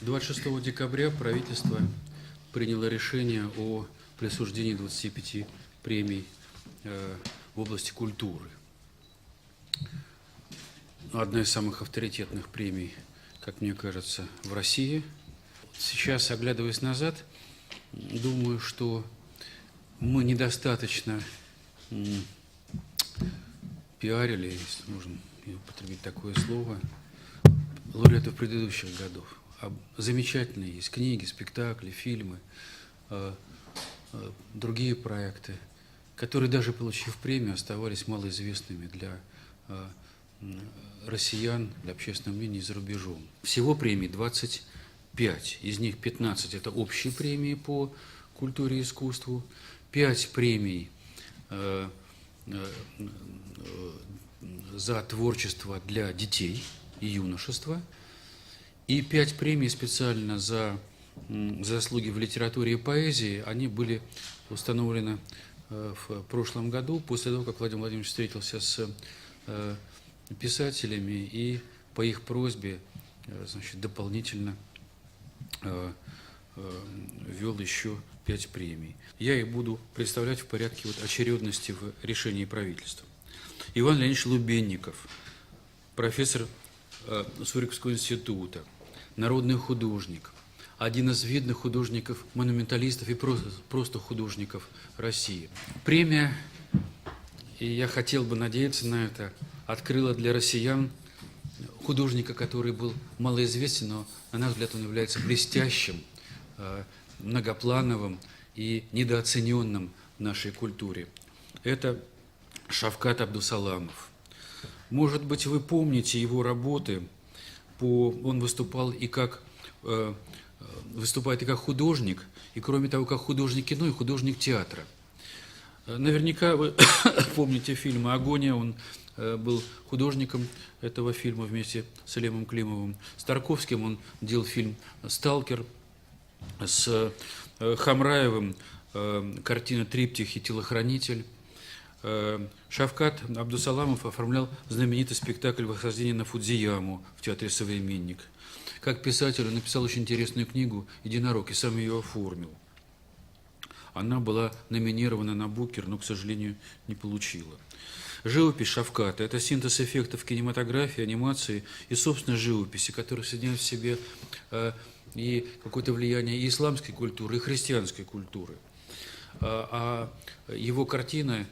26 декабря правительство приняло решение о присуждении 25 премий в области культуры. Одна из самых авторитетных премий, как мне кажется, в России. Сейчас, оглядываясь назад, думаю, что мы недостаточно пиарили, если можно употребить такое слово, лауреатов предыдущих годов. Замечательные есть книги, спектакли, фильмы, другие проекты, которые, даже получив премию, оставались малоизвестными для россиян, для общественного мнения за рубежом. Всего премий 25, из них 15 – это общие премии по культуре и искусству, 5 премий за творчество для детей и юношества, и 5 премий специально за заслуги в литературе и поэзии. Они были установлены в прошлом году, после того, как Владимир Владимирович встретился с писателями и по их просьбе, значит, дополнительно ввел еще 5 премий. Я их буду представлять в порядке очередности в решении правительства. Иван Леонидович Лубенников, профессор Суриковского института, народный художник, один из видных художников, монументалистов и просто художников России. Премия, и я хотел бы надеяться на это, открыла для россиян художника, который был малоизвестен, но, на наш взгляд, он является блестящим, многоплановым и недооцененным в нашей культуре. Это Шавкат Абдусаламов. Может быть, вы помните его работы. Он выступает и как художник, и, кроме того, как художник кино и художник театра. Наверняка вы помните фильм «Агония». Он был художником этого фильма вместе с Лемом Климовым. С Тарковским он делал фильм «Сталкер», с Хамраевым картина «Триптих» и «Телохранитель». Шавкат Абдусаламов оформлял знаменитый спектакль «Восхождение на Фудзияму» в театре «Современник». Как писатель он написал очень интересную книгу «Единорог» и сам ее оформил. Она была номинирована на Букер, но, к сожалению, не получила. Живопись Шавката – это синтез эффектов кинематографии, анимации и собственной живописи, которые соединяют в себе и какое-то влияние и исламской культуры, и христианской культуры. А его картины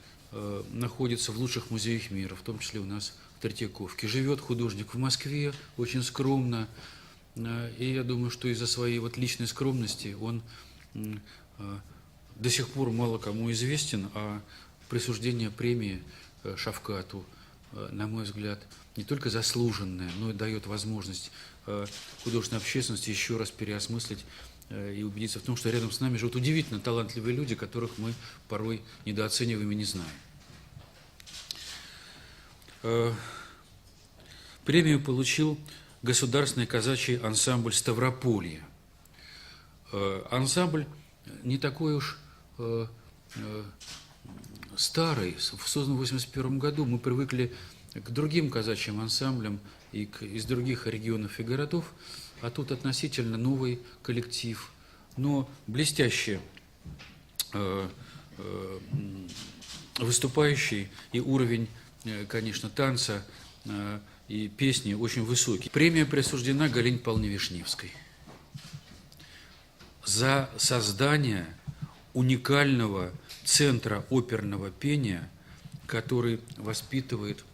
находится в лучших музеях мира, в том числе у нас в Третьяковке. Живет художник в Москве, очень скромно, и я думаю, что из-за своей личной скромности он до сих пор мало кому известен, а присуждение премии Шавкату, на мой взгляд, не только заслуженное, но и дает возможность художественной общественности еще раз переосмыслить и убедиться в том, что рядом с нами живут удивительно талантливые люди, которых мы порой недооцениваем и не знаем. Премию получил Государственный казачий ансамбль «Ставрополье». Ансамбль не такой уж старый, создан в 1981 году. Мы привыкли к другим казачьим ансамблям из других регионов и городов, а тут относительно новый коллектив, но блестящий, выступающий, и уровень, конечно, танца и песни очень высокий. Премия присуждена Галине Павловне Вишневской за создание уникального центра оперного пения, который воспитывает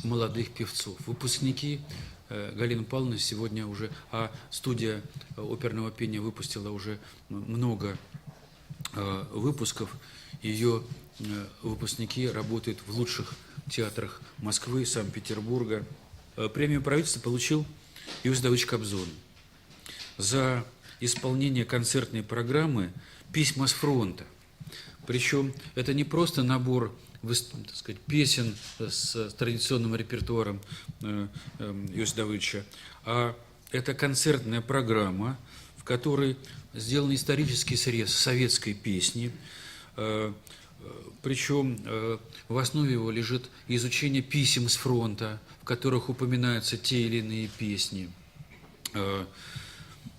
молодых певцов. Выпускники Галины Павловны сегодня уже, а студия оперного пения выпустила уже много выпусков. Ее выпускники работают в лучших театрах Москвы, Санкт-Петербурга. Премию правительства получил Иосиф Давыдович Кобзон за исполнение концертной программы «Письма с фронта». Причем это не просто набор, так сказать, песен с традиционным репертуаром Иосифа Давыдовича, а это концертная программа, в которой сделан исторический срез советской песни, причем в основе его лежит изучение писем с фронта, в которых упоминаются те или иные песни.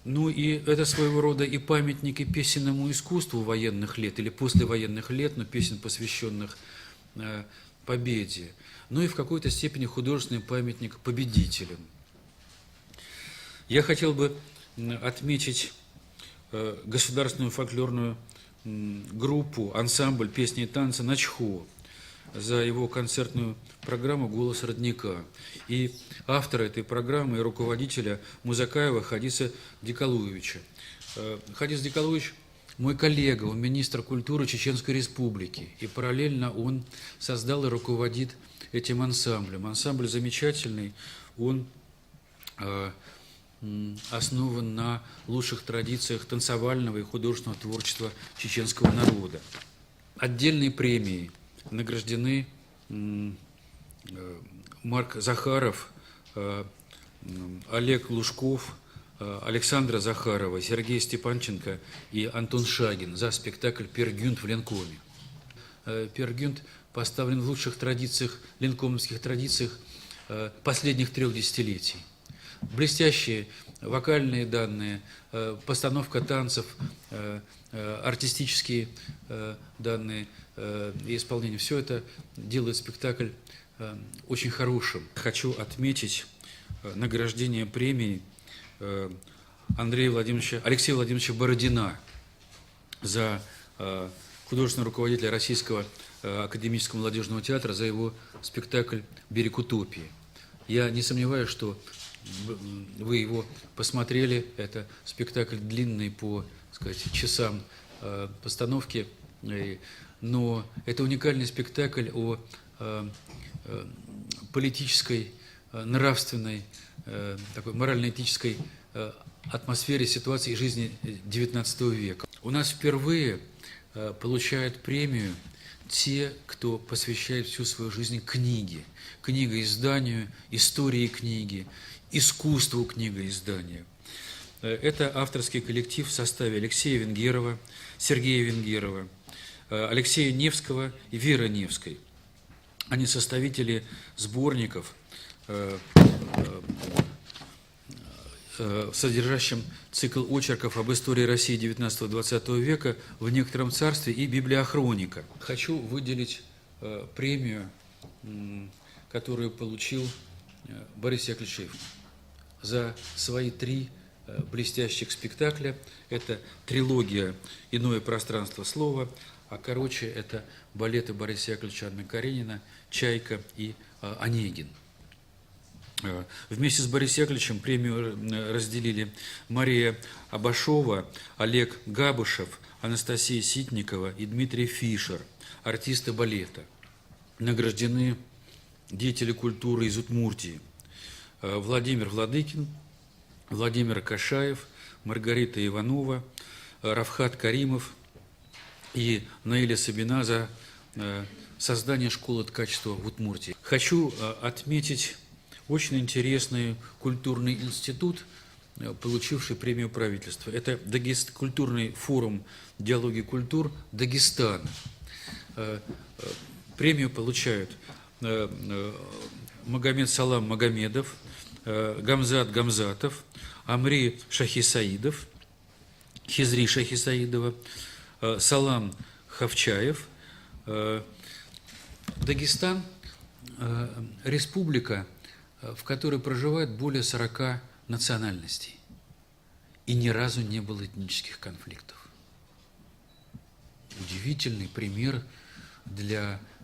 Ну и это своего рода и памятник и песенному искусству военных лет или послевоенных лет, но песен, посвященных победе. Ну и в какой-то степени художественный памятник победителям. Я хотел бы отметить государственную фольклорную группу, ансамбль песни и танца «Начхо» за его концертную программу «Голос родника». И автора этой программы и руководителя Музакаева Хадиса Дикалуевича. Хадис Дикалуевич мой коллега, он министр культуры Чеченской Республики. И параллельно он создал и руководит этим ансамблем. Ансамбль замечательный, он основан на лучших традициях танцевального и художественного творчества чеченского народа. Отдельные премии награждены Марк Захаров, Олег Лужков, Александра Захарова, Сергей Степанченко и Антон Шагин за спектакль «Пер Гюнд» в Ленкоме. «Пер Гюнд» поставлен в лучших традициях, ленкомовских традициях последних 3 десятилетий. Блестящие вокальные данные, постановка танцев, артистические данные и исполнение. Все это делает спектакль очень хорошим. Хочу отметить награждение премии Алексея Владимировича Бородина за художественного руководителя Российского академического молодежного театра за его спектакль «Берег утопии». Я не сомневаюсь, что вы его посмотрели. Это спектакль длинный по, сказать, часам постановки, но это уникальный спектакль о политической, нравственной, такой морально-этической атмосфере ситуации жизни XIX века. У нас впервые получают премию те, кто посвящает всю свою жизнь книге, книгоизданию, истории книги, искусству книгоиздания. Это авторский коллектив в составе Алексея Венгерова, Сергея Венгерова, Алексея Невского и Веры Невской. Они составители сборников, содержащим цикл очерков об истории России XIX-XX века в некотором царстве и библиохроника. Хочу выделить премию, которую получил Борис Яковлевич Шейфман за свои 3 блестящих спектакля. Это трилогия «Иное пространство слова», а короче это балеты Бориса Яковлевича Анны Каренина «Чайка» и «Онегин». Вместе с Борисом Яковлевичем премию разделили Мария Абашова, Олег Габышев, Анастасия Ситникова и Дмитрий Фишер, артисты балета. Награждены деятели культуры из Удмуртии: Владимир Владыкин, Владимир Кашаев, Маргарита Иванова, Рафхат Каримов и Наиля Сабина за создание школы ткачества в Удмуртии. Хочу отметить очень интересный культурный институт, получивший премию правительства. Это культурный форум «Диалоги культур» Дагестана. Премию получают Магомед Салам Магомедов, Гамзат Гамзатов, Амри Шахисаидов, Хизри Шахисаидова, Салам Хавчаев. Дагестан – республика, в которой проживает более 40 национальностей, и ни разу не было этнических конфликтов. Удивительный пример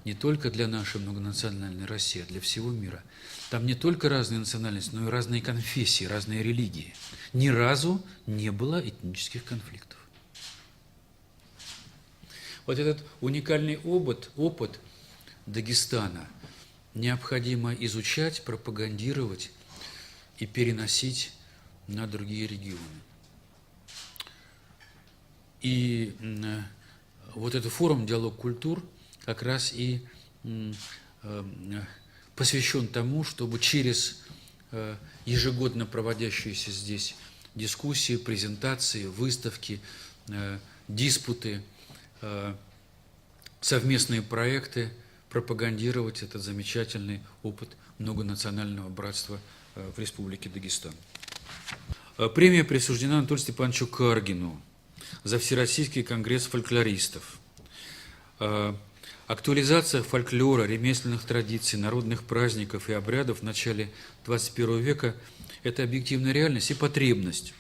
не только для нашей многонациональной России, а для всего мира. Там не только разные национальности, но и разные конфессии, разные религии. Ни разу не было этнических конфликтов. Вот этот уникальный опыт Дагестана необходимо изучать, пропагандировать и переносить на другие регионы. И вот этот форум «Диалог культур» как раз и посвящен тому, чтобы через ежегодно проводящиеся здесь дискуссии, презентации, выставки, диспуты, совместные проекты пропагандировать этот замечательный опыт многонационального братства в Республике Дагестан. Премия присуждена Анатолию Степановичу Каргину за Всероссийский конгресс фольклористов. Актуализация фольклора, ремесленных традиций, народных праздников и обрядов в начале 21 века – это объективная реальность и потребность,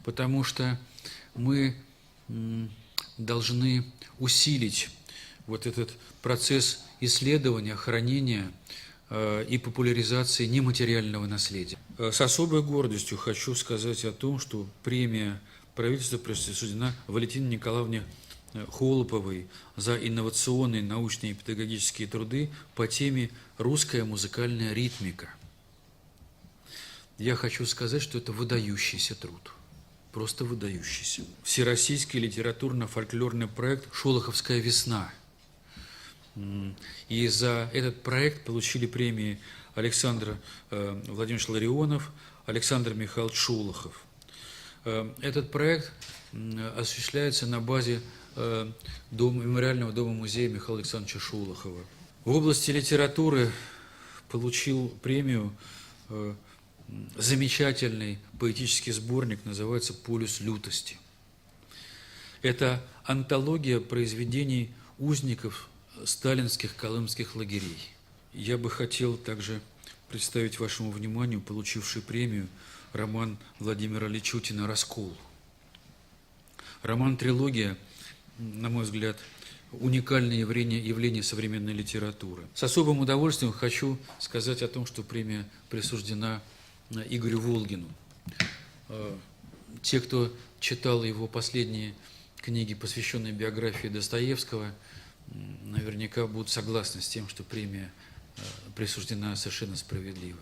потому что мы должны усилить вот этот процесс исследования, хранения и популяризации нематериального наследия. С особой гордостью хочу сказать о том, что премия правительства присуждена Валентине Николаевне Холоповой за инновационные научные и педагогические труды по теме «Русская музыкальная ритмика». Я хочу сказать, что это выдающийся труд, просто выдающийся. Всероссийский литературно-фольклорный проект «Шолоховская весна». И за этот проект получили премии Александр Владимирович Ларионов, Александр Михайлович Шолохов. Этот проект осуществляется на базе мемориального дома-музея Михаила Александровича Шолохова. В области литературы получил премию замечательный поэтический сборник, называется «Полюс лютости». Это антология произведений узников сталинских колымских лагерей. Я бы хотел также представить вашему вниманию получивший премию роман Владимира Личутина «Раскол». Роман-трилогия, на мой взгляд, уникальное явление современной литературы. С особым удовольствием хочу сказать о том, что премия присуждена Игорю Волгину. Те, кто читал его последние книги, посвященные биографии Достоевского, наверняка будут согласны с тем, что премия присуждена совершенно справедливо.